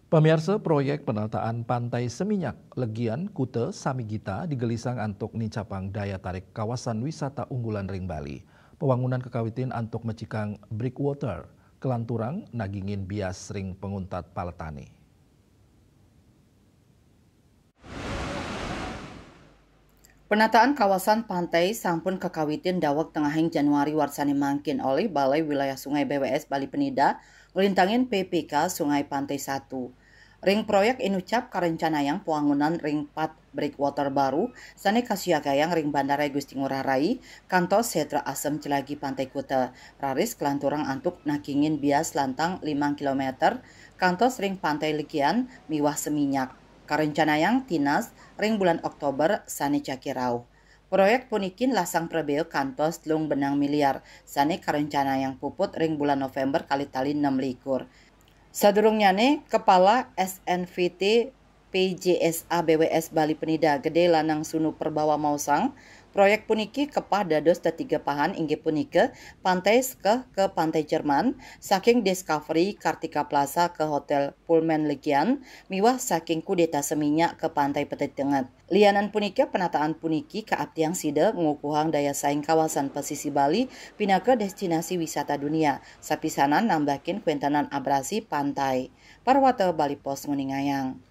Pemirsa proyek penataan Pantai Seminyak, Legian, Kute, Samigita digelisang antuk nicapang daya tarik kawasan wisata unggulan Ring Bali. Pembangunan kekawitin antuk mecikang Breakwater, Kelanturang, nagingin bias ring penguntat paletani. Penataan kawasan pantai sampun kekawitin dawek tengahing Januari warsani mangkin oleh Balai Wilayah Sungai BWS Bali Penida ngelintangin PPK Sungai Pantai 1. Ring proyek inucap karencanayang pembangunan ring 4 breakwater baru sane kasiagayang ring Bandara Gusti Ngurah Rai kantos Setra Asem Celagi Pantai Kuta raris kelanturang antuk nakingin bias lantang 5 km kantos ring Pantai Legian miwah Seminyak. Karencanayang tinas ring bulan Oktober sane cakirau. Proyek punikin lasang prebeo kantos lung benang miliar sane karencanayang puput ring bulan November kali tali 6 likur. Sadurungnyane Kepala SNVT PJSA BWS Bali Penida Gede Lanang Sunu Perbawa Mausang, proyek puniki kepah dados tetiga pahan inggih punika pantai ke Pantai Jerman, saking Discovery Kartika Plaza ke Hotel Pullman Legian, miwah saking Kudeta Seminyak ke Pantai Petitengat. Lianan punika penataan puniki keabdiang sida ngukuhang daya saing kawasan pesisir Bali pinaka destinasi wisata dunia, sapisanan nambahin kuentanan abrasi pantai. Parwata Bali Pos nguningayang.